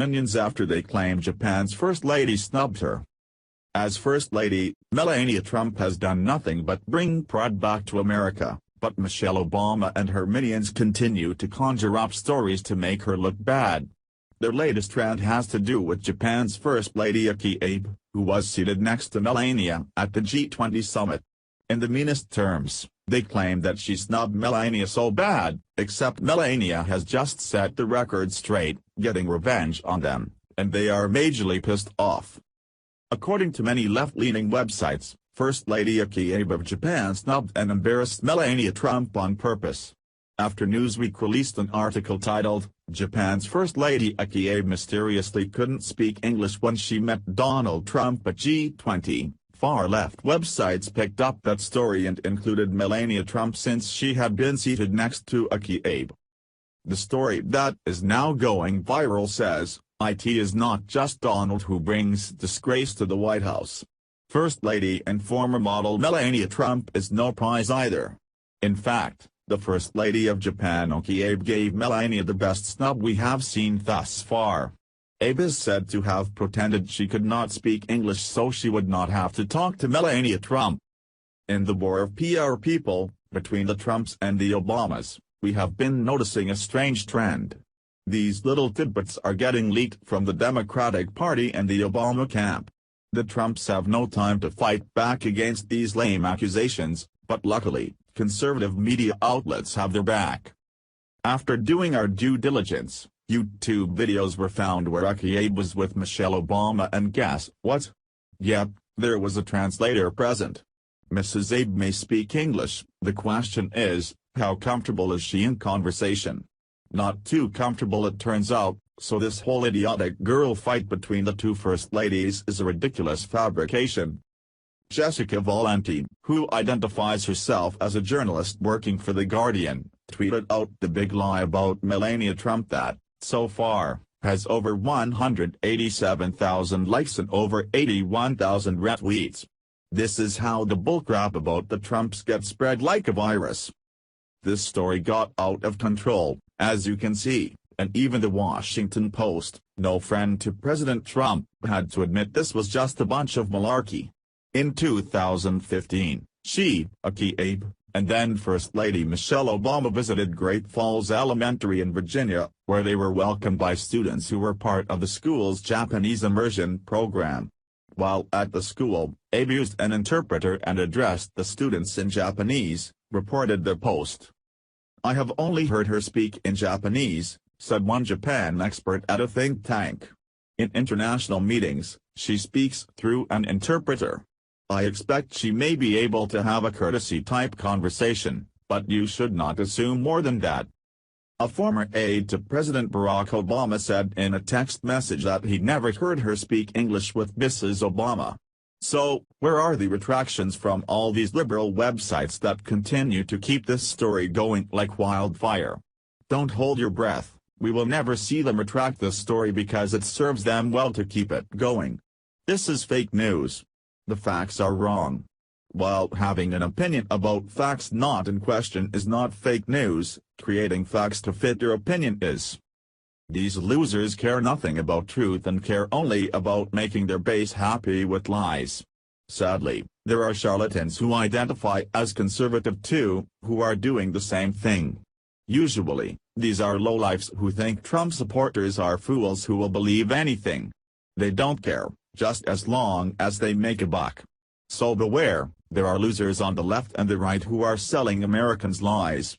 opinions after they claim Japan's First Lady snubbed her. As First Lady, Melania Trump has done nothing but bring pride back to America, but Michelle Obama and her minions continue to conjure up stories to make her look bad. Their latest trend has to do with Japan's First Lady Abe, who was seated next to Melania at the G20 summit. In the meanest terms, they claim that she snubbed Melania so bad, except Melania has just set the record straight, getting revenge on them, and they are majorly pissed off. According to many left-leaning websites, First Lady Abe of Japan snubbed and embarrassed Melania Trump on purpose. After Newsweek released an article titled, "Japan's First Lady Abe mysteriously couldn't speak English when she met Donald Trump at G20, far-left websites picked up that story and included Melania Trump since she had been seated next to Abe. The story that is now going viral says, "It is not just Donald who brings disgrace to the White House. First Lady and former model Melania Trump is no prize either. In fact, the First Lady of Japan Abe gave Melania the best snub we have seen thus far." Abe is said to have pretended she could not speak English so she would not have to talk to Melania Trump. In the war of PR people, between the Trumps and the Obamas, we have been noticing a strange trend. These little tidbits are getting leaked from the Democratic Party and the Obama camp. The Trumps have no time to fight back against these lame accusations, but luckily, conservative media outlets have their back. After doing our due diligence, YouTube videos were found where Abe was with Michelle Obama and guess what? Yep, there was a translator present. Mrs. Abe may speak English, the question is, how comfortable is she in conversation? Not too comfortable it turns out, so this whole idiotic girl fight between the two First Ladies is a ridiculous fabrication. Jessica Valenti, who identifies herself as a journalist working for The Guardian, tweeted out the big lie about Melania Trump that, so far, has over 187,000 likes and over 81,000 retweets. This is how the bullcrap about the Trumps gets spread like a virus. This story got out of control, as you can see, and even the Huffington Post, no friend to President Trump, had to admit this was just a bunch of malarkey. In 2015, she, Abe, and then First Lady Michelle Obama visited Great Falls Elementary in Virginia, where they were welcomed by students who were part of the school's Japanese immersion program. While at the school, Abe used an interpreter and addressed the students in Japanese, reported the Post. "I have only heard her speak in Japanese," said one Japan expert at a think tank. "In international meetings, she speaks through an interpreter. I expect she may be able to have a courtesy-type conversation, but you should not assume more than that." A former aide to President Barack Obama said in a text message that he'd never heard her speak English with Mrs. Obama. So, where are the retractions from all these liberal websites that continue to keep this story going like wildfire? Don't hold your breath, we will never see them retract this story because it serves them well to keep it going. This is fake news. The facts are wrong. While having an opinion about facts not in question is not fake news, creating facts to fit your opinion is. These losers care nothing about truth and care only about making their base happy with lies. Sadly, there are charlatans who identify as conservative too, who are doing the same thing. Usually, these are lowlifes who think Trump supporters are fools who will believe anything. They don't care, just as long as they make a buck. So beware, there are losers on the left and the right who are selling Americans lies.